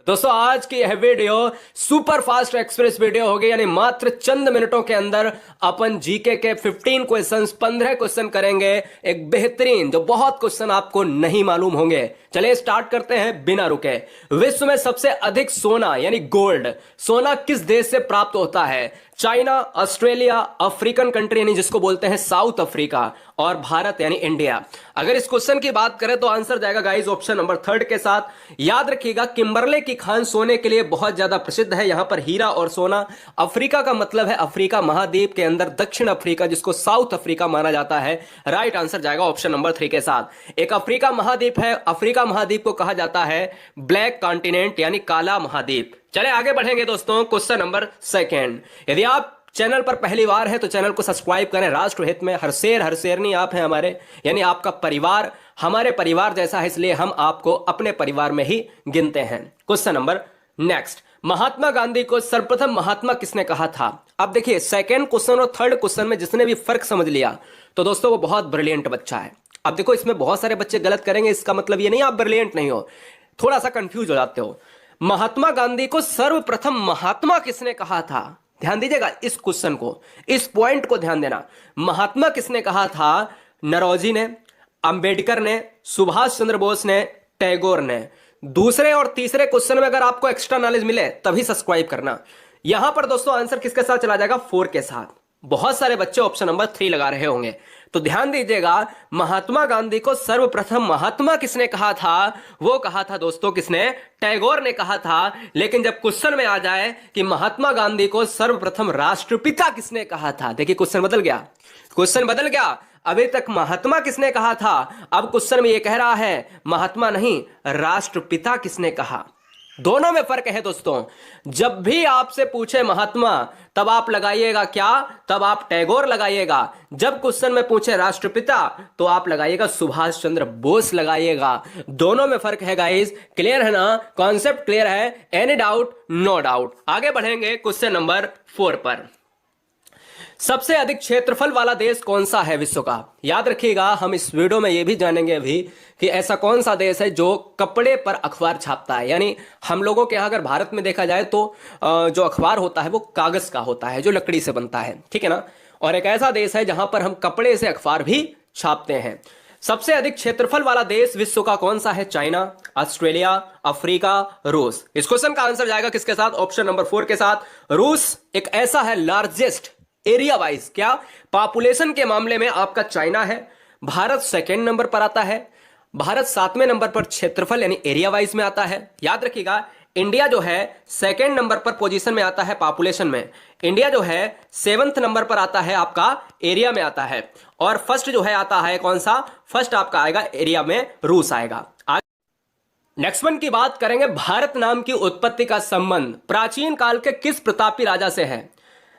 दोस्तों आज की यह video super fast express video होगी, यानी मात्र चंद मिनटों के अंदर अपन जीके के 15 क्वेश्चंस 15 क्वेश्चन करेंगे। एक बेहतरीन जो बहुत क्वेश्चन आपको नहीं मालूम होंगे। चलिए स्टार्ट करते हैं बिना रुके। विश्व में सबसे अधिक सोना यानी गोल्ड सोना किस देश से प्राप्त होता है? चाइना, ऑस्ट्रेलिया, अफ्रीकन कंट्री यानी जिसको बोलते हैं साउथ अफ्रीका, और भारत यानी इंडिया। अगर इस क्वेश्चन की बात करें तो आंसर जाएगा गाइस ऑप्शन नंबर 3 के साथ। याद रखिएगा किम्बरले की खान सोने के लिए बहुत ज्यादा प्रसिद्ध है। यहां पर हीरा और सोना। अफ्रीका का मतलब है अफ्रीका महाद्वीप के अंदर दक्षिण अफ्रीका, जिसको साउथ अफ्रीका माना जाता है। राइट आंसर जाएगा ऑप्शन नंबर 3 के साथ। एक अफ्रीका महाद्वीप है। अफ्रीका महाद्वीप को कहा जाता है ब्लैक कॉन्टिनेंट यानी काला महाद्वीप। चले आगे बढ़ेंगे दोस्तों। Question number 2। यदि आप चैनल पर पहली बार है तो चैनल को सब्सक्राइब करें। राष्ट्र हित में हर शेरनी आप हैं हमारे, यानी आपका परिवार हमारे परिवार जैसा है, इसलिए हम आपको अपने परिवार में ही गिनते हैं। Question number next. Mahatma Gandhi को सर्वप्रथम महात्मा किसने कहा था? अब देखिए सेकंड क्वेश्चन और थर्ड क्वेश्चन में जिसने भी फर्क समझ लिया तो दोस्तों वो बहुत ब्रिलियंट बच्चा है। अब देखो इसमें बहुत सारे बच्चे गलत करेंगे, इसका मतलब ये नहीं आप ब्रिलियंट नहीं हो, थोड़ा सा कंफ्यूज हो जाते हो। महात्मा गांधी को सर्वप्रथम महात्मा किसने कहा था? ध्यान दीजिएगा इस क्वेश्चन को, इस पॉइंट को ध्यान देना। महात्मा किसने कहा था? नरौजी ने, अंबेडकर ने, सुभाष चंद्र बोस ने, टैगोर ने। दूसरे और तीसरे क्वेश्चन में अगर आपको एक्स्ट्रा नॉलेज मिले तभी सब्सक्राइब करना। यहां पर दोस्तों आंसर किसके साथ चला जाएगा? 4 के साथ। बहुत सारे बच्चे ऑप्शन नंबर 3 लगा रहे होंगे, तो ध्यान दीजिएगा। महात्मा गांधी को सर्वप्रथम महात्मा किसने कहा था? वो कहा था दोस्तों किसने? टैगोर ने कहा था। लेकिन जब क्वेश्चन में आ जाए कि महात्मा गांधी को सर्वप्रथम राष्ट्रपिता किसने कहा था, देखिए क्वेश्चन बदल गया। क्वेश्चन बदल गया। अभी तक महात्मा किसने कहा था, अब क्वेश्चन में यह कह रहा है महात्मा नहीं राष्ट्रपिता किसने कहा। दोनों में फर्क है दोस्तों। जब भी आपसे पूछे महात्मा तब आप लगाइएगा क्या? तब आप टैगोर लगाइएगा। जब क्वेश्चन में पूछे राष्ट्रपिता तो आप लगाइएगा सुभाष चंद्र बोस लगाइएगा। दोनों में फर्क है गाइस। क्लियर है ना? कॉन्सेप्ट क्लियर है? Any doubt? No doubt. आगे बढ़ेंगे क्वेश्चन नंबर 4 पर। सबसे अधिक क्षेत्रफल वाला देश कौन सा है विश्व का? याद रखिएगा हम इस वीडियो में यह भी जानेंगे अभी कि ऐसा कौन सा देश है जो कपड़े पर अखबार छापता है। यानी हम लोगों के यहां अगर भारत में देखा जाए तो जो अखबार होता है वो कागज का होता है, जो लकड़ी से बनता है, ठीक है ना। और एक ऐसा देश है जहां पर हम कपड़े से अखबार भी छापते हैं। सबसे अधिक क्षेत्रफल वाला देश विश्व का कौन सा है? चाइना, ऑस्ट्रेलिया, अफ्रीका, रूस। इस क्वेश्चन का आंसर जाएगा किसके साथ? ऑप्शन नंबर 4 के साथ। रूस एक ऐसा है लार्जेस्ट एरिया वाइज, क्या पॉपुलेशन के मामले में आपका चाइना है। भारत सेकंड नंबर पर आता है। भारत 7वें नंबर पर क्षेत्रफल यानी एरिया वाइज में आता है। याद रखिएगा इंडिया जो है सेकंड नंबर पर पोजीशन में आता है पॉपुलेशन में। इंडिया जो है 7th नंबर पर आता है आपका एरिया में आता है। और फर्स्ट जो है आता है कौन सा? फर्स्ट आपका आएगा एरिया में रूस आएगा। नेक्स्ट वन की बात करेंगे। भारत नाम की उत्पत्ति का संबंध प्राचीन काल के किस प्रतापी राजा से है?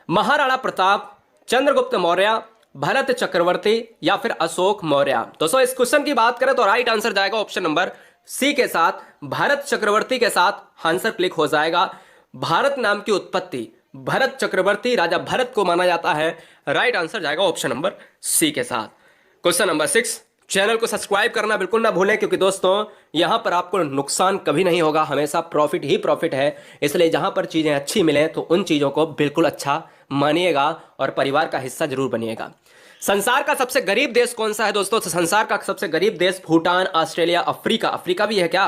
महाराणा प्रताप, चंद्रगुप्त मौर्य, भरत चक्रवर्ती या फिर अशोक मौर्य। दोस्तों इस क्वेश्चन की बात करें तो राइट आंसर जाएगा ऑप्शन नंबर सी के साथ। भरत चक्रवर्ती के साथ आंसर क्लिक हो जाएगा। भारत नाम की उत्पत्ति भरत चक्रवर्ती, राजा भरत को माना जाता है। राइट आंसर जाएगा ऑप्शन नंबर सी के साथ। Question number 6। चैनल को सब्सक्राइब करना बिल्कुल ना भूलें, क्योंकि दोस्तों यहां पर आपको नुकसान कभी नहीं होगा, हमेशा प्रॉफिट ही प्रॉफिट है। इसलिए जहां पर चीजें अच्छी मिले तो उन चीजों को बिल्कुल अच्छा मानिएगा और परिवार का हिस्सा जरूर बनिएगा। संसार का सबसे गरीब देश कौन सा है दोस्तों? संसार का सबसे गरीब देश भूटान, ऑस्ट्रेलिया, अफ्रीका। अफ्रीका भी है क्या?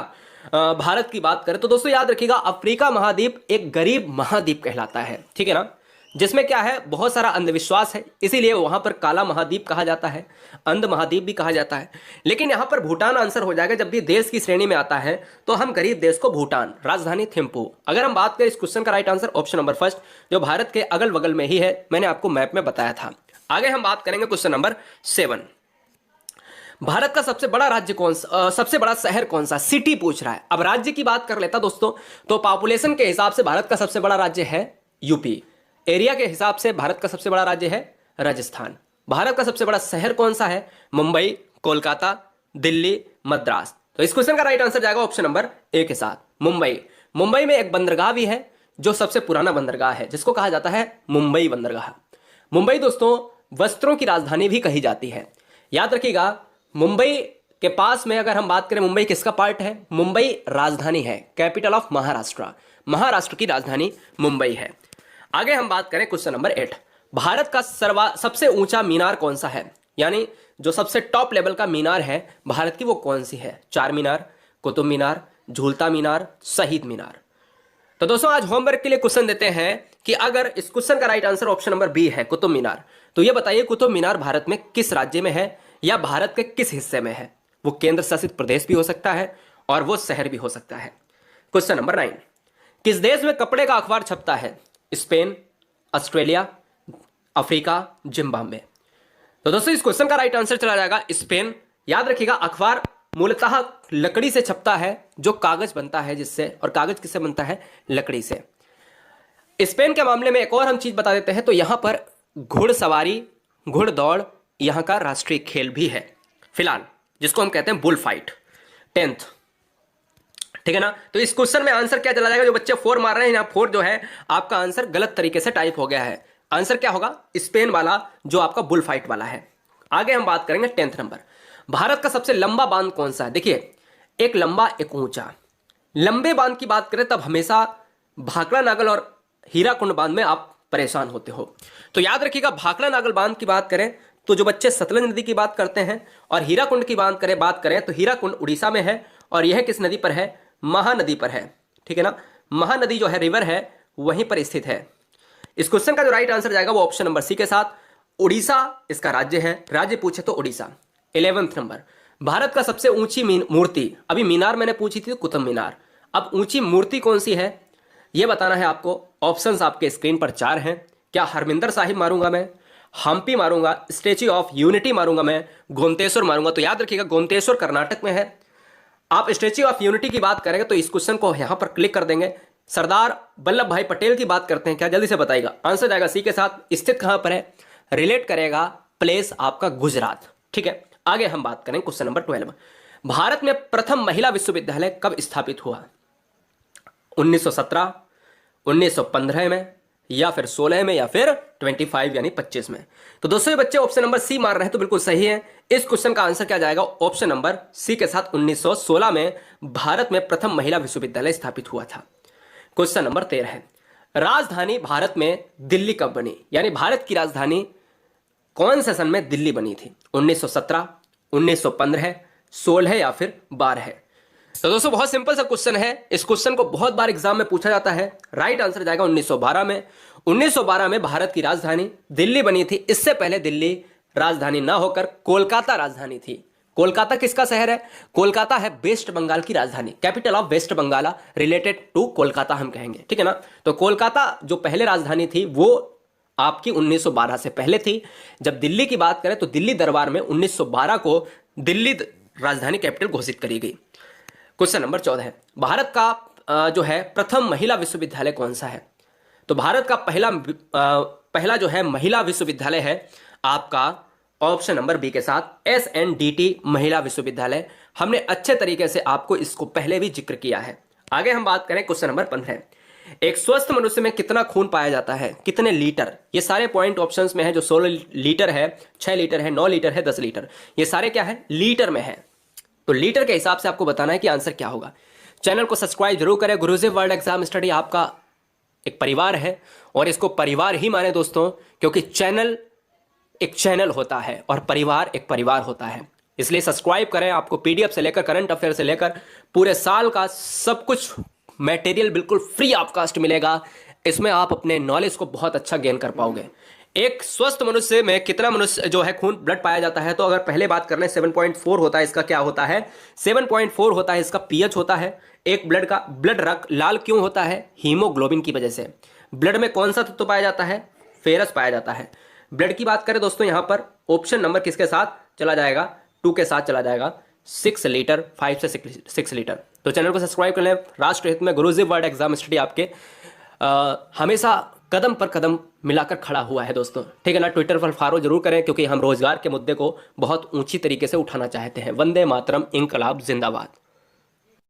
भारत की बात करें तो दोस्तों याद रखिएगा अफ्रीका महाद्वीप एक गरीब महाद्वीप कहलाता है, ठीक है ना, जिसमें क्या है बहुत सारा अंधविश्वास है, इसीलिए वहां पर काला महाद्वीप कहा जाता है, अंध महाद्वीप भी कहा जाता है। लेकिन यहां पर भूटान आंसर हो जाएगा। जब भी देश की श्रेणी में आता है तो हम गरीब देश को भूटान, राजधानी थिम्पू। अगर हम बात करें इस क्वेश्चन का राइट आंसर ऑप्शन नंबर 1 जो भारत के अगल बगल में ही है, मैंने आपको मैप में बताया था। आगे हम बात करेंगे क्वेश्चन नंबर 7। भारत का सबसे बड़ा राज्य कौन सा, सबसे बड़ा शहर कौन सा? सिटी पूछ रहा है। अब राज्य की बात कर लेता दोस्तों तो पॉपुलेशन के हिसाब से भारत का सबसे बड़ा राज्य है यूपी। एरिया के हिसाब से भारत का सबसे बड़ा राज्य है राजस्थान। भारत का सबसे बड़ा शहर कौन सा है? मुंबई, कोलकाता, दिल्ली, मद्रास। तो इस क्वेश्चन का राइट आंसर जाएगा ऑप्शन नंबर ए के साथ, मुंबई। मुंबई में एक बंदरगाह भी है जो सबसे पुराना बंदरगाह है, जिसको कहा जाता है मुंबई बंदरगाह। मुंबई दोस्तों वस्त्रों की राजधानी भी कही जाती है। याद रखिएगा मुंबई के पास में अगर हम बात करें, मुंबई किसका पार्ट है? मुंबई राजधानी है, कैपिटल ऑफ महाराष्ट्र। महाराष्ट्र की राजधानी मुंबई है। आगे हम बात करें क्वेश्चन नंबर 8, भारत का सबसे ऊंचा मीनार कौन सा है? यानी जो सबसे टॉप लेवल का मीनार है भारत की, वो कौन सी है? चार मीनार, कुतुब मीनार, झूलता मीनार, शहीद मीनार। तो दोस्तों आज होमवर्क के लिए क्वेश्चन देते हैं कि अगर इस क्वेश्चन का right answer option number B है, कुतुब मीनार, तो ये बताइए कुतुब मीनार भारत में किस राज्य में है या भारत के किस हिस्से में है? वो केंद्र शासित प्रदेश भी हो सकता है और वो शहर भी हो सकता है। क्वेश्चन नंबर 9, किस देश में कपड़े का अखबार छपता है? Spain, Australia, Africa, Zimbabwe. तो दोस्तों इस क्वेश्चन का राइट आंसर चला जाएगा स्पेन। याद रखिएगा अखबार मूलतः लकड़ी से छपता है, जो कागज बनता है जिससे, और कागज किससे बनता है? लकड़ी से। स्पेन के मामले में एक और हम चीज बता देते हैं, तो यहां पर घुड़सवारी, घुड़दौड़ यहां का राष्ट्रीय खेल भी है फिलहाल, जिसको हम कहते हैं बुल फाइट। 10th, ठीक है ना। तो इस क्वेश्चन में आंसर क्या चला जाएगा? जो बच्चे 4 मार रहे हैं, यहां 4 जो है आपका आंसर गलत तरीके से टाइप हो गया है। आंसर क्या होगा? स्पेन वाला, जो आपका बुल फाइट वाला है। आगे हम बात करेंगे 10th नंबर, भारत का सबसे लंबा बांध कौन सा है? देखिए, एक लंबा एक ऊंचा। लंबे बांध की बात करें तब हमेशा भाखड़ा नागल और हीराकुंड बांध में आप परेशान होते हो। तो याद रखिएगा भाखड़ा नागल बांध की बात करें तो जो बच्चे सतलज नदी की बात करते हैं, और हीराकुंड की बात करें तो हीराकुंड उड़ीसा में है, और यह किस नदी पर है? महानदी पर है, ठीक है ना। महानदी जो है रिवर है वहीं पर स्थित है। इस क्वेश्चन का जो राइट आंसर जाएगा वो ऑप्शन नंबर सी के साथ, उड़ीसा इसका राज्य है। राज्य पूछे तो उड़ीसा। 11th नंबर, भारत का सबसे ऊंची मूर्ति, अभी मीनार मैंने पूछी थी तो कुतुब मीनार, अब ऊंची मूर्ति कौन सी है यह बताना है आपको। ऑप्शंस आपके स्क्रीन पर 4 हैं। क्या हरमिंदर साहिब मारूंगा मैं, हम्पी मारूंगा, स्टैच्यू ऑफ यूनिटी मारूंगा मैं, गोमतेश्वर मारूंगा? तो याद रखिएगा गोमतेश्वर कर्नाटक में है। आप स्टैच्यू ऑफ यूनिटी की बात करेंगे तो इस क्वेश्चन को यहां पर क्लिक कर देंगे। सरदार वल्लभ भाई पटेल की बात करते हैं क्या? जल्दी से बताइएगा। आंसर जाएगा सी के साथ। स्थित कहां पर है? रिलेट करेगा प्लेस आपका गुजरात, ठीक है। आगे हम बात करें क्वेश्चन नंबर 12, भारत में प्रथम महिला विश्वविद्यालय कब स्थापित हुआ? 1917, 1915 में, या फिर 16 में, या फिर 25 यानी 25 में? तो दोस्तों ये बच्चे ऑप्शन नंबर सी मार रहे हैं तो बिल्कुल सही है। इस क्वेश्चन का आंसर क्या जाएगा? ऑप्शन नंबर सी के साथ 1916 में भारत में प्रथम महिला विश्वविद्यालय स्थापित हुआ था। क्वेश्चन नंबर 13 है, राजधानी भारत में दिल्ली कब बनी? यानी भारत की राजधानी कौन से सन में दिल्ली बनी थी? 1917, 1915, 16 या फिर 12? तो दोस्तों बहुत सिंपल सा क्वेश्चन है। इस क्वेश्चन को बहुत बार एग्जाम में पूछा जाता है। राइट आंसर जाएगा 1912 में। 1912 में भारत की राजधानी दिल्ली बनी थी। इससे पहले दिल्ली राजधानी ना होकर कोलकाता राजधानी थी। कोलकाता किसका शहर है? कोलकाता है वेस्ट बंगाल की राजधानी, capital of West Bengal, related to Kolkata हम कहेंगे, ठीक है ना। तो कोलकाता जो पहले राजधानी थी वो आपकी 1912 से पहले थी। जब दिल्ली की बात करें तो दिल्ली दरबार में 1912 को दिल्ली राजधानी कैपिटल घोषित करी गई। क्वेश्चन नंबर 14 है, भारत का जो है प्रथम महिला विश्वविद्यालय कौन सा है? तो भारत का पहला जो है महिला विश्वविद्यालय है आपका ऑप्शन नंबर बी के साथ SNDT महिला विश्वविद्यालय। हमने अच्छे तरीके से आपको इसको पहले भी जिक्र किया है। आगे हम बात करें क्वेश्चन नंबर 15, एक स्वस्थ मनुष्य में कितना खून पाया जाता है? कितने लीटर? ये सारे पॉइंट ऑप्शंस में है। जो 16 लीटर है, 6 लीटर है, 9 लीटर है, 10 लीटर, ये सारे क्या है? लीटर में है। तो लीटर के हिसाब से आपको बताना है कि आंसर क्या होगा। चैनल को सब्सक्राइब जरूर करें। गुरुजी वर्ल्ड एग्जाम स्टडी आपका एक परिवार है और इसको परिवार ही माने दोस्तों, क्योंकि चैनल एक चैनल होता है और परिवार एक परिवार होता है। इसलिए सब्सक्राइब करें। आपको PDF से लेकर करंट अफेयर से लेकर पूरे साल का सब कुछ मटेरियल बिल्कुल फ्री ऑफ कास्ट मिलेगा। इसमें आप अपने नॉलेज को बहुत अच्छा गेन कर पाओगे। एक स्वस्थ मनुष्य में कितना मनुष्य जो है खून ब्लड पाया जाता है? तो अगर पहले बात कर लें 7.4 होता है इसका, क्या होता है? 7.4 होता है इसका pH होता है एक ब्लड का। ब्लड रक्त लाल क्यों होता है? हीमोग्लोबिन की वजह से। ब्लड में कौन सा तत्व पाया जाता है? फेरस पाया जाता है। ब्लड की बात करें दोस्तों यहाँ पर ऑप्शन नंबर किसके साथ चला जाएगा? 2 के साथ चला जाएगा। 6 लीटर, 5 से 6 लीटर। तो चैनल को सब्सक्राइब कर लें। राष्ट्र हित में गुरुजी वर्ल्ड एग्जाम स्टडी आपके हमेशा कदम पर कदम मिलाकर खड़ा हुआ है दोस्तों, ठीक है ना। ट्विटर पर फॉलो जरूर करें क्योंकि हम रोजगार के मुद्दे को बहुत ऊंची तरीके से उठाना चाहते हैं। वंदे मातरम, इंकलाब जिंदाबाद।